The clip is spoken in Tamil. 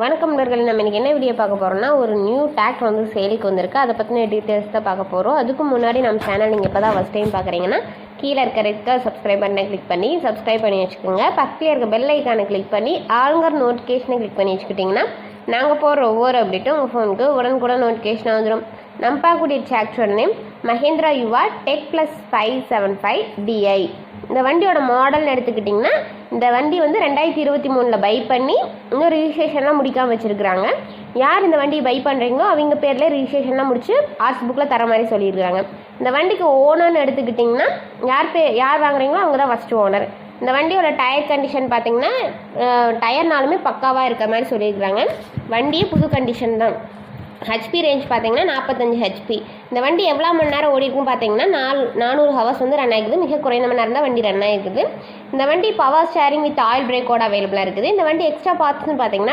வணக்கம் நண்பர்களே, நம்ம இன்றைக்கி என்ன வீடியோ பார்க்க போகிறோம்னா, ஒரு நியூ டிராக்டர் வந்து சேலுக்கு வந்திருக்கு. அதை பற்றின டீட்டெயில்ஸ் தான் பார்க்க போகிறோம். அதுக்கு முன்னாடி நம்ம சேனல் நீங்கள் இப்போ தான் ஃபஸ்ட் டைம் பார்க்குறீங்கன்னா கீழே இருக்கிற சப்ஸ்கிரைப் பட்டனை கிளிக் பண்ணி சப்ஸ்கிரைப் பண்ணி வச்சுக்கோங்க. பக்கத்தில் இருக்க பெல் ஐக்கானை கிளிக் பண்ணி ஆளுங்கர் நோட்டிஃபிகேஷனை கிளிக் பண்ணி வச்சுக்கிட்டிங்கன்னா நாங்கள் போடுற ஒவ்வொரு அப்டேட்டும் உங்கள் ஃபோனுக்கு உடனுக்குடன் நோட்டிஃபிகேஷனாக வந்துடும். நம்ம பார்க்கக்கூடிய டிராக்டர் நேம் மஹேந்திரா யுவா டெக் ப்ளஸ் 575 DI. இந்த வண்டியோட மாடல்னு எடுத்துக்கிட்டிங்கன்னா இந்த வண்டி வந்து 2023 பை பண்ணி இன்னும் ரிஜிஸ்ட்ரேஷன்லாம் முடிக்காமல் வச்சுருக்குறாங்க. யார் இந்த வண்டியை பை பண்ணுறீங்களோ அவங்க பேரில் ரிஜிஸ்ட்ரேஷன்லாம் முடிச்சு ஆர்ட்ஸ் புக்கில் தர மாதிரி சொல்லியிருக்காங்க. இந்த வண்டிக்கு ஓனர்னு எடுத்துக்கிட்டிங்கன்னா யார் வாங்குறீங்களோ அவங்க தான் ஃபஸ்ட்டு ஓனர். இந்த வண்டியோட டயர் கண்டிஷன் பார்த்தீங்கன்னா டயர்னாலுமே பக்காவாக இருக்கிற மாதிரி சொல்லியிருக்கிறாங்க. வண்டியே புது கண்டிஷன் தான். ஹெச்பி ரேஞ்ச் பார்த்தீங்கன்னா 45 HP. இந்த வண்டி எவ்வளோ மணி நேரம் ஓடி இருக்குன்னு பார்த்தீங்கன்னா 400 ஹவர்ஸ் வந்து ரன் ஆகிக்குது. மிக குறைந்த மணி நேரம் தான் வண்டி ரன் ஆகிருக்குது. இந்த வண்டி பவர் ஸ்டேரிங் வித் ஆயில் பிரேக்கோட அவைலபிளாக இருக்குது. இந்த வண்டி எக்ஸ்ட்ரா பார்ட்ஸ்னு பார்த்தீங்கன்னா